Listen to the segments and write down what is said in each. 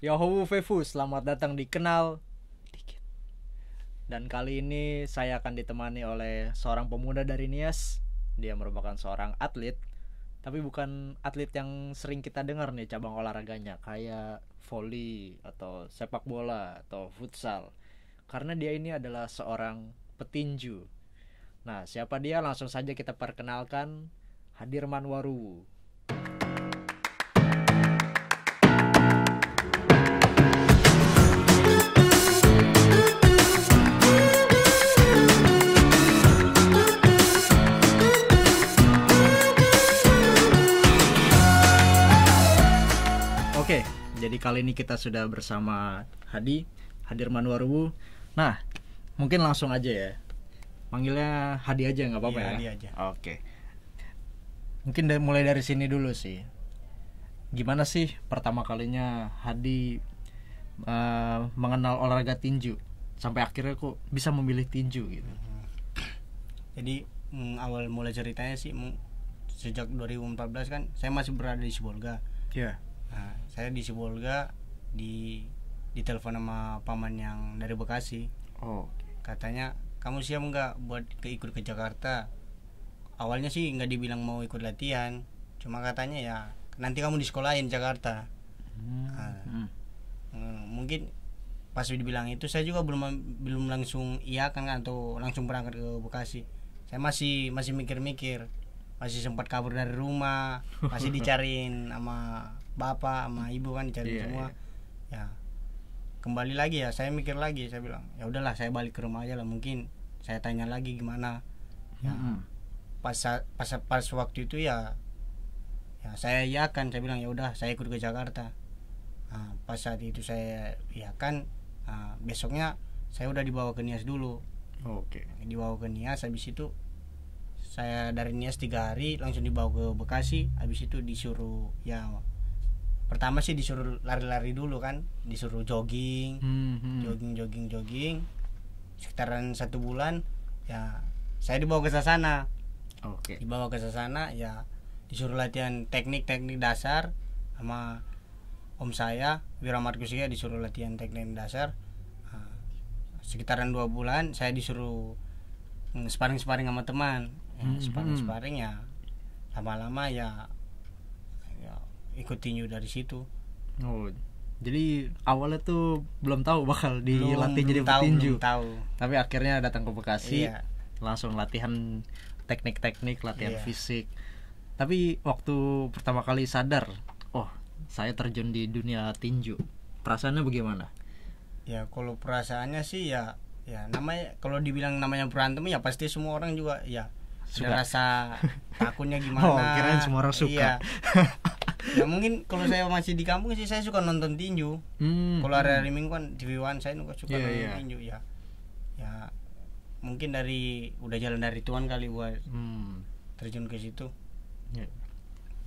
Yohowu Fefu, selamat datang di Kenal Dikit. Dan kali ini saya akan ditemani oleh seorang pemuda dari Nias. Dia merupakan seorang atlet, tapi bukan atlet yang sering kita dengar nih cabang olahraganya, kayak voli atau sepak bola atau futsal. Karena dia ini adalah seorang petinju. Nah, siapa dia? Langsung saja kita perkenalkan, Hadirman Waru. Oke, jadi kali ini kita sudah bersama Hadirman Waru. Nah, mungkin langsung aja ya. Panggilnya Hadi aja, nggak apa-apa Iya, ya? Hadi aja. Oke. Mungkin mulai dari sini dulu sih. Gimana sih pertama kalinya Hadi mengenal olahraga tinju? Sampai akhirnya kok bisa memilih tinju gitu? Jadi awal mulai ceritanya sih sejak 2014 kan saya masih berada di Sibolga. Iya. Nah, saya di Sibolga ditelepon sama paman yang dari Bekasi. Oh. Katanya, kamu siap nggak buat ikut ke Jakarta? Awalnya sih nggak dibilang mau ikut latihan, cuma katanya ya nanti kamu di sekolahin Jakarta. Mungkin pas dibilang itu saya juga belum langsung iya kan atau langsung berangkat ke Bekasi. Saya masih mikir-mikir, masih sempat kabur dari rumah, masih dicariin sama bapak sama ibu kan, dicariin semua. Ya kembali lagi ya, saya mikir lagi, saya bilang ya udahlah saya balik ke rumah aja lah, mungkin saya tanya lagi gimana. Ya pas waktu itu ya saya iyakan, saya bilang ya udah saya ikut ke Jakarta. Nah, pas saat itu saya iyakan, besoknya saya udah dibawa ke Nias dulu. Oke. Dibawa ke Nias, habis itu saya dari Nias 3 hari langsung dibawa ke Bekasi. Habis itu disuruh ya pertama sih disuruh lari-lari dulu kan, disuruh jogging, jogging sekitaran 1 bulan. Ya saya dibawa ke Sasana. Oke. Dibawa ke Sasana ya disuruh latihan teknik dasar sama om saya Wiramarkusya, disuruh latihan teknik dasar. Sekitaran 2 bulan saya disuruh sparring sama teman. Sparring ya lama-lama ya ikut tinju dari situ. Oh, jadi awalnya tuh belum tahu bakal dilatih jadi petinju. Belum tahu. Tapi akhirnya datang ke Bekasi, Iya. langsung latihan teknik-teknik, latihan Iya. fisik. Tapi waktu pertama kali sadar, oh saya terjun di dunia tinju, perasaannya bagaimana? Ya kalau perasaannya sih ya namanya, kalau dibilang namanya berantem ya pasti semua orang juga ya Suka. ada rasa takutnya gimana. Oh, kirain semua orang suka. Iya. Ya mungkin kalau saya masih di kampung sih saya suka nonton tinju. Kalau hari-hari Minggu kan TV One saya juga suka nonton tinju ya. Ya mungkin udah jalan dari Tuhan kali buat terjun ke situ. Ya.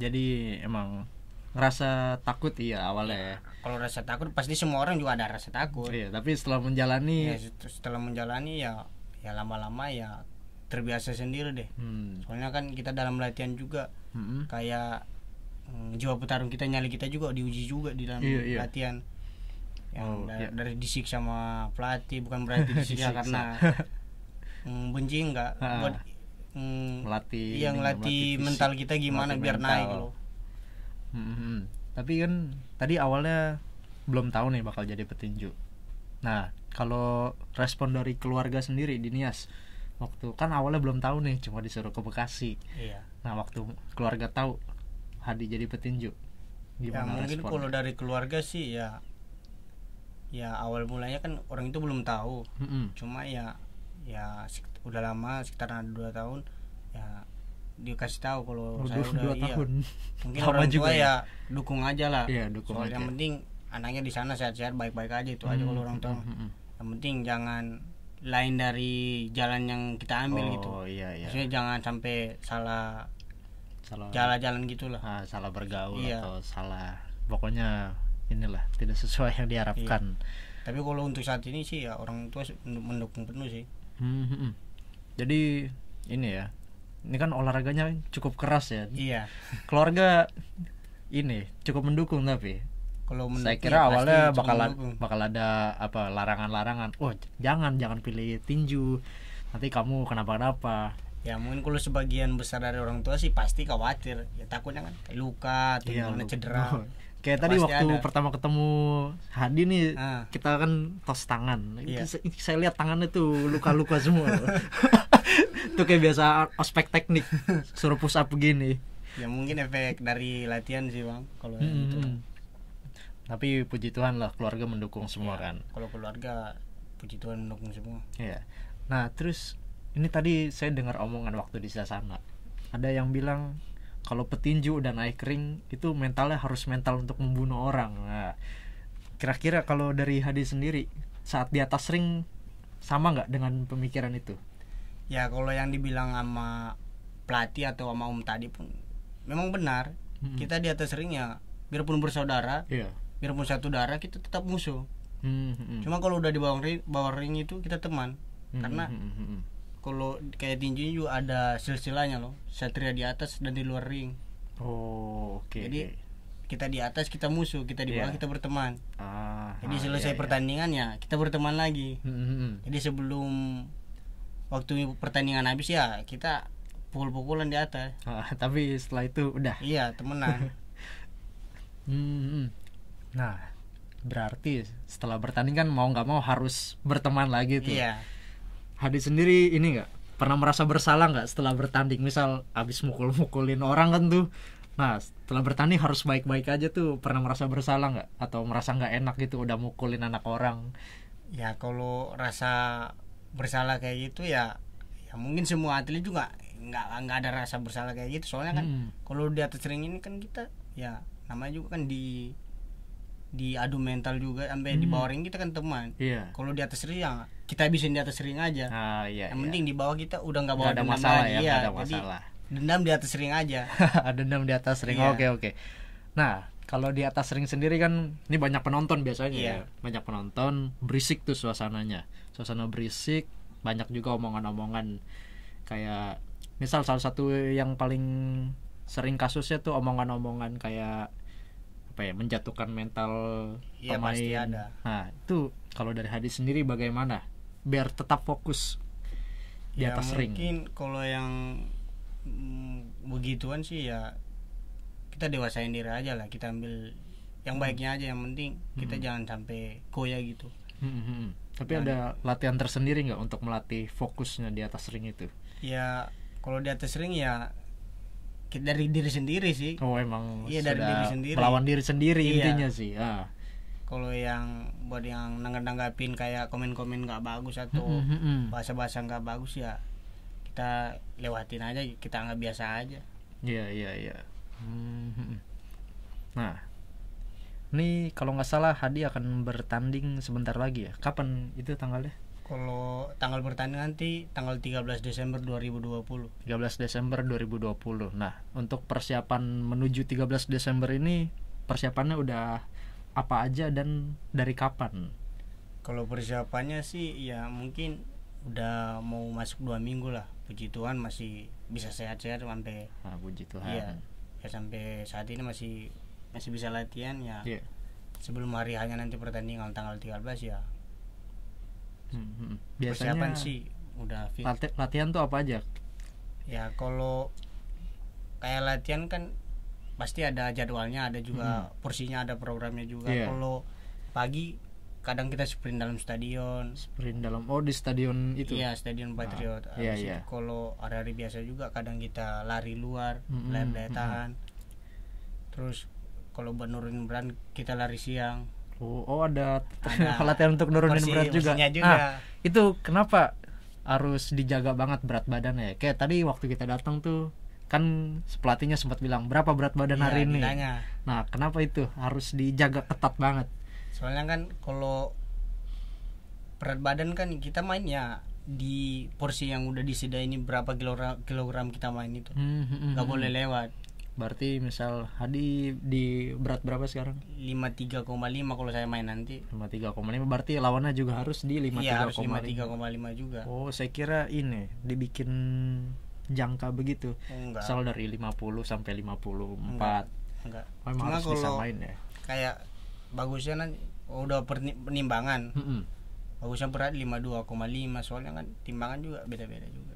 Jadi emang ngerasa takut awalnya ya. Kalau rasa takut pasti semua orang juga ada rasa takut. Iya, tapi setelah menjalani ya lama-lama ya terbiasa sendiri deh. Soalnya kan kita dalam latihan juga kayak jiwa petarung kita, nyali kita juga diuji juga di dalam latihan. Yang dari disiksa sama pelatih, bukan berarti disiksa karena benci, enggak, buat melatih mental kita gimana biar naik loh. Tapi kan tadi awalnya belum tahu nih bakal jadi petinju. Nah, kalau respon dari keluarga sendiri di Nias, waktu kan awalnya belum tahu nih, cuma disuruh ke Bekasi. Iya. Nah, waktu keluarga tahu Hadi jadi petinju, gimana mungkin respon? kalau dari keluarga sih ya awal mulanya kan orang itu belum tahu. Cuma ya udah lama, sekitar 2 tahun ya dikasih tahu kalau saya udah 2 tahun. Mungkin Lama orang tua juga ya dukung aja lah. Iya, dukung Soal aja. yang penting anaknya di sana sehat-sehat, baik-baik aja, itu aja kalau orang tua. Yang penting jangan lain dari jalan yang kita ambil gitu. Iya. Maksudnya jangan sampai salah jalan gitulah. Salah bergaul Iya. atau salah, pokoknya inilah tidak sesuai yang diharapkan. Tapi kalau untuk saat ini sih ya orang tua mendukung penuh sih. Jadi ini kan olahraganya cukup keras ya. Iya. Keluarga ini cukup mendukung, tapi Kalau Saya menurutku kira ya awalnya pasti cukup mendukung. bakal ada apa larangan-larangan. Oh, jangan pilih tinju. Nanti kamu kenapa-kenapa. Ya mungkin kalau sebagian besar dari orang tua sih pasti khawatir, ya takutnya kan kayak luka atau Iya, gimana lu. cedera. Kayak tadi Pasti waktu ada. pertama ketemu Hadi nih, Ah. kita kan tos tangan. Iya. Saya lihat tangannya tuh luka-luka semua. Itu kayak biasa ospek teknik, suruh push up begini. Ya mungkin efek dari latihan sih bang kalau yang itu. Tapi puji Tuhan lah keluarga mendukung semua kan. Kalau keluarga puji Tuhan mendukung semua. Iya. Nah terus ini tadi saya dengar omongan waktu di sana. Ada yang bilang kalau petinju udah naik ring itu mentalnya harus mental untuk membunuh orang. Nah, kira-kira kalau dari Hadi sendiri saat di atas ring sama nggak dengan pemikiran itu? Ya kalau yang dibilang sama pelatih atau sama om tadi pun memang benar. Kita di atas ring ya biarpun bersaudara, Iya. biarpun satu darah kita tetap musuh. Cuma kalau udah di bawah ring itu kita teman. Karena kalau kayak tinju juga ada silsilahnya loh, satria di atas dan di luar ring. Oh, oke. Jadi kita di atas kita musuh, kita di bawah Iya. kita berteman. Jadi selesai iya. pertandingan ya kita berteman lagi. Jadi sebelum waktu pertandingan habis ya kita pukul-pukulan di atas. Tapi setelah itu udah. Iya temenan. Nah, berarti setelah bertanding kan mau nggak mau harus berteman lagi tuh. Iya. Hadi sendiri ini nggak pernah merasa bersalah nggak setelah bertanding, misal abis mukul-mukulin orang kan tuh, nah setelah bertanding harus baik-baik aja tuh, pernah merasa bersalah nggak atau merasa nggak enak gitu udah mukulin anak orang? Ya kalau rasa bersalah kayak gitu ya mungkin semua atlet juga nggak ada rasa bersalah kayak gitu, soalnya kan kalau di atas ring ini kan kita ya namanya juga kan di adu mental juga, sampai di bawah ring kita kan teman. Iya. Kalau di atas ring ya kita habisin di atas ring aja. Iya. Yang penting di bawah kita udah nggak bawa Nggak ada dendam masalah lagi. ya, Iya, nggak ada jadi masalah. dendam di atas ring aja. Dendam di atas ring. Iya. Oke. Nah, kalau di atas ring sendiri kan ini banyak penonton biasanya. Iya. Ya. Banyak penonton, berisik tuh suasananya. Suasana berisik, banyak juga omongan-omongan kayak misal salah satu yang paling sering kasusnya tuh omongan-omongan kayak apa ya, menjatuhkan mental Iya, pemain. pasti ada. Nah, itu kalau dari Hadi sendiri bagaimana biar tetap fokus di Ya atas ring? mungkin kalau yang begituan sih ya kita dewasain diri aja lah, kita ambil yang baiknya aja, yang penting kita jangan sampai goyah gitu. Tapi ada latihan tersendiri nggak untuk melatih fokusnya di atas ring itu? Ya kalau di atas ring ya dari diri sendiri sih. Oh emang Iya, dari sudah diri sendiri. melawan diri sendiri Iya. intinya sih. Kalau yang buat yang nanggapin kayak komen-komen nggak bagus atau bahasa-bahasa nggak bagus ya kita lewatin aja, kita anggap biasa aja. Iya. Nah, ini kalau nggak salah Hadi akan bertanding sebentar lagi ya. Kapan itu tanggalnya? Kalau tanggal bertanding nanti tanggal 13 Desember 2020. 13 Desember 2020. Nah, untuk persiapan menuju 13 Desember ini persiapannya udah apa aja dan dari kapan? Kalau persiapannya sih ya mungkin udah mau masuk 2 minggu lah. Puji Tuhan masih bisa sehat-sehat sampai Puji Tuhan. iya. Ya sampai saat ini masih bisa latihan ya. Iya. Sebelum hari hanya nanti pertandingan tanggal 13 ya. Biasanya Persiapan sih udah fit. latihan tuh apa aja? Ya kalau kayak latihan kan pasti ada jadwalnya, ada juga porsinya, ada programnya juga. Iya. Kalau pagi kadang kita sprint dalam stadion. Sprint dalam di stadion itu. Iya, Stadion Patriot. iya, Habis iya. itu kalau hari-hari biasa juga kadang kita lari luar, lari daya tahan. Terus kalau buat nurunin berat kita lari siang. Ada Ada latihan untuk nurunin berat juga. porsinya juga. Itu kenapa harus dijaga banget berat badannya? Kayak tadi waktu kita datang tuh kan pelatihnya sempat bilang berapa berat badan Iya, hari ini. ditanya. Nah, kenapa itu harus dijaga ketat banget? Soalnya kan kalau berat badan kan kita main ya di porsi yang udah disediain ini, berapa kilogram kita main itu. Nggak boleh lewat. Berarti misal Hadi di berat berapa sekarang? 53,5 kalau saya main nanti. 53,5, berarti lawannya juga harus di 53,5. Iya, harus 53,5 juga. Oh, saya kira ini dibikin jangka begitu. Enggak. Misal dari 50 sampai 54. Enggak. Oh, emang Cuma harus bisa kalau main ya. kayak bagusnya nanti udah penimbangan. Mm-mm. Bagusnya berat 52,5 soalnya kan timbangan juga beda-beda juga.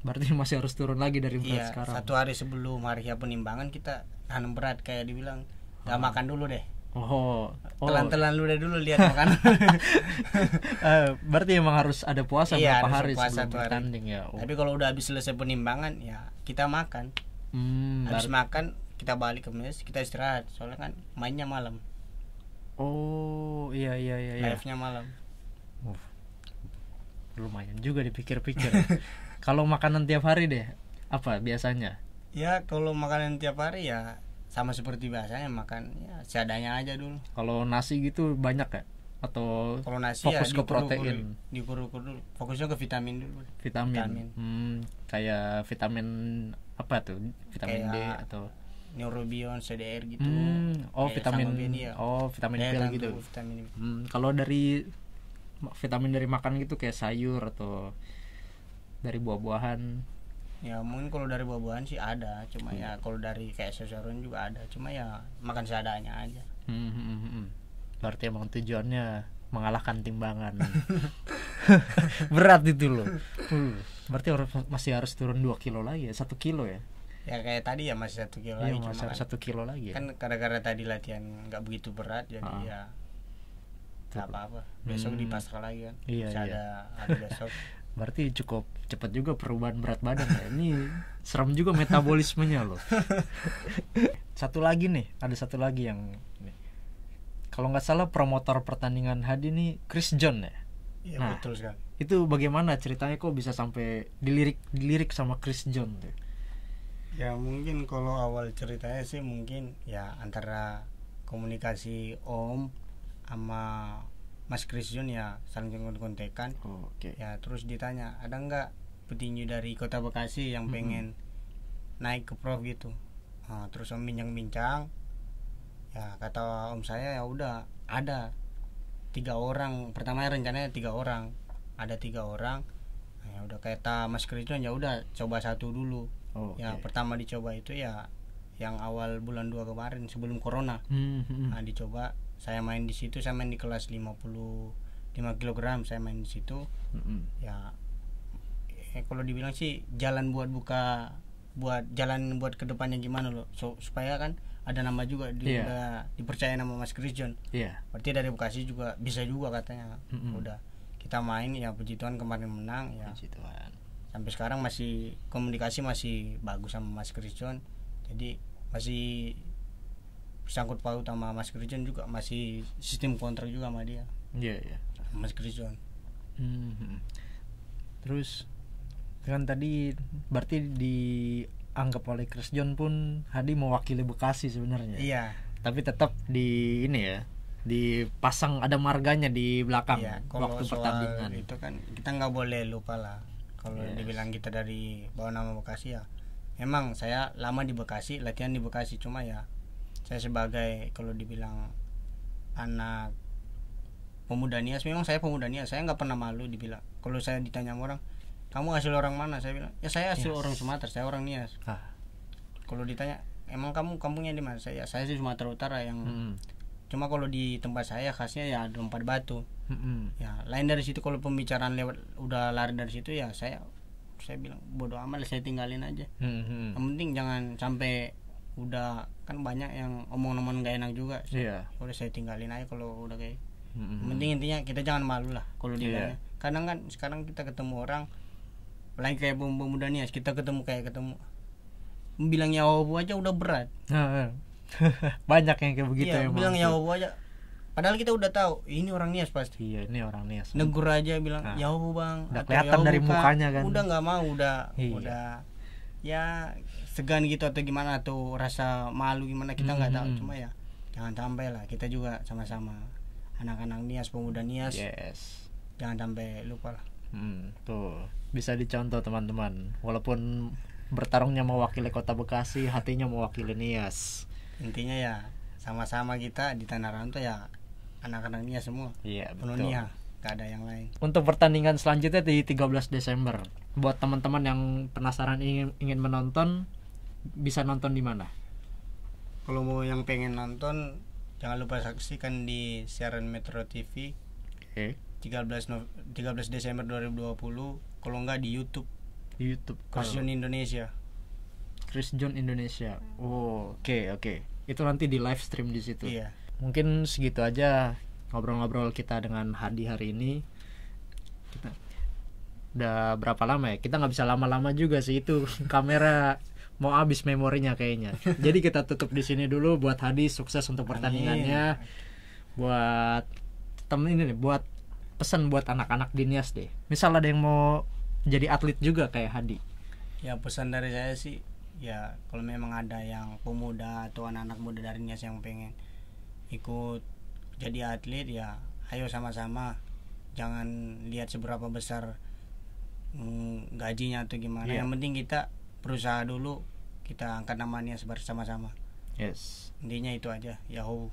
Berarti masih harus turun lagi dari berat Iya, sekarang. 1 hari sebelum hari penimbangan kita tanam berat kayak dibilang nggak makan dulu deh. Oh, Telan-telan dulu lihat makan. Berarti emang harus ada puasa Iya, berapa harus hari puasa sebelum 1 hari. bertanding ya. Tapi kalau udah habis selesai penimbangan ya kita makan. Habis makan kita balik ke mes, kita istirahat soalnya kan mainnya malam. Oh, iya. Live-nya malam. Lumayan juga dipikir-pikir. Kalau makanan tiap hari deh, apa biasanya? Ya kalau makanan tiap hari ya sama seperti biasanya makan ya seadanya aja dulu. Kalau nasi gitu banyak ya? Atau Kalau nasi fokus ya ke protein? diukur dulu. Fokusnya ke vitamin dulu. Vitamin. Kayak vitamin apa tuh? Vitamin D Kayak atau Neurobion, CDR gitu. vitamin sama BNI ya. vitamin Daya pil tahan gitu. tubuh, vitamin. Kalau dari vitamin dari makan gitu kayak sayur atau dari buah-buahan. Ya mungkin kalau dari buah-buahan sih ada, cuma ya kalau dari kayak sayuran juga ada, cuma ya makan seadanya aja. Berarti emang tujuannya mengalahkan timbangan. Berat itu loh. Berarti masih harus turun 2 kilo lagi ya, 1 kilo ya. Ya kayak tadi ya masih 1 kilo Iya, lagi, masih cuma harus 1 kilo lagi ya. kan gara-gara tadi latihan nggak begitu berat jadi ya nggak apa-apa. Besok dipasrah lagi kan. Iya, Masih iya. ada besok. Berarti cukup cepat juga perubahan berat badan ya. Ini serem juga metabolismenya loh. Ada satu lagi yang ini. Kalau nggak salah promotor pertandingan Hadi nih Chris John ya. Iya Nah, betul sekali. Itu bagaimana ceritanya kok bisa sampai dilirik sama Chris John tuh? Ya mungkin kalau awal ceritanya sih mungkin ya antara komunikasi Om sama Mas Christian ya saling kontekan. Oke. Ya terus ditanya ada nggak petinju dari Kota Bekasi yang pengen naik ke prof gitu. Nah, terus Om bincang-bincang. Ya kata Om saya ya udah ada 3 orang. Pertama rencananya 3 orang. Ada 3 orang. Nah, ya udah kata Mas Christian ya udah coba 1 dulu. Ya pertama dicoba itu ya yang awal bulan 2 kemarin sebelum corona. Nah dicoba saya main di situ, saya main di kelas 55 kg, saya main di situ. Ya kalau dibilang sih jalan buat kedepannya gimana loh, supaya kan ada nama juga dipercaya nama Mas Christian. Berarti dari Bekasi juga bisa juga katanya. Udah kita main ya puji Tuhan kemarin menang ya. Puji Tuhan. Sampai sekarang masih komunikasi masih bagus sama Mas Christian. Jadi masih sangkut paut sama Mas Christian juga, masih sistem kontrak juga sama dia. Iya. Mas Christian. Terus kan tadi berarti dianggap oleh Chris John pun Hadi mewakili Bekasi sebenarnya. Iya. Tapi tetap di ini ya, dipasang ada marganya di belakang waktu pertandingan. Itu kan kita nggak boleh lupa lah. Kalau dibilang kita dari bawa nama Bekasi ya, memang saya lama di Bekasi, latihan di Bekasi, cuma ya saya sebagai kalau dibilang anak pemuda Nias, memang saya pemuda Nias, saya nggak pernah malu dibilang. Kalau saya ditanya orang, kamu asli orang mana? Saya bilang, ya saya asli orang Sumatera, saya orang Nias. Kalau ditanya, emang kamu kampungnya di mana? Saya sih Sumatera Utara yang cuma kalau di tempat saya khasnya ya Lompat Batu. Ya lain dari situ, kalau pembicaraan lewat udah lari dari situ ya saya bilang bodoh amat, saya tinggalin aja. Yang penting jangan sampai udah kan banyak yang omong-omong gak enak juga. Udah saya tinggalin aja kalau udah kayak. Yang penting intinya kita jangan malu lah kalau dibilangnya. Kadang kan sekarang kita ketemu orang lain kayak pemuda Nias, kita ketemu bilang Yawobu aja udah berat. Banyak yang kayak begitu ya. Bilang Yawobu aja. Padahal kita udah tahu ini orang Nias pasti. Iya, ini orang Nias. Negur aja bilang Yawobu bang. Udah kelihatan dari mukanya kan. Udah nggak mau, udah ya segan gitu atau gimana, atau rasa malu gimana kita nggak tahu. Cuma ya jangan sampai lah, kita juga sama-sama anak-anak Nias, pemuda Nias. Jangan sampai lupa lah. Tuh bisa dicontoh teman-teman. Walaupun bertarungnya mewakili Kota Bekasi, hatinya mewakili Nias. Intinya ya sama-sama kita di Tanah Rantau ya anak-anak Nias semua. Iya, betul. Nias, gak ada yang lain. Untuk pertandingan selanjutnya di 13 Desember. Buat teman-teman yang penasaran ingin menonton, bisa nonton di mana? Kalau mau yang pengen nonton Jangan lupa saksikan di siaran Metro TV Oke. 13 Desember 2020, kalau enggak di YouTube Di YouTube Chris John Indonesia. Chris John Indonesia. Oh, oke. Itu nanti di live stream di situ. Iya. Mungkin segitu aja ngobrol-ngobrol kita dengan Hadi hari ini. Kita udah berapa lama ya? Kita nggak bisa lama-lama juga sih, itu kamera mau habis memorinya kayaknya. Jadi kita tutup di sini dulu. Buat Hadi sukses untuk pertandingannya. Buat temen ini nih, buat pesan buat anak-anak di Nias deh. Misal ada yang mau jadi atlet juga kayak Hadi. Ya pesan dari saya sih, ya kalau memang ada yang pemuda atau anak-anak muda dari Nias yang pengen ikut jadi atlet, ya ayo sama-sama. Jangan lihat seberapa besar gajinya atau gimana. Iya. Yang penting kita berusaha dulu, kita angkat nama Nias bersama-sama. Yes. Intinya itu aja. Yahoo.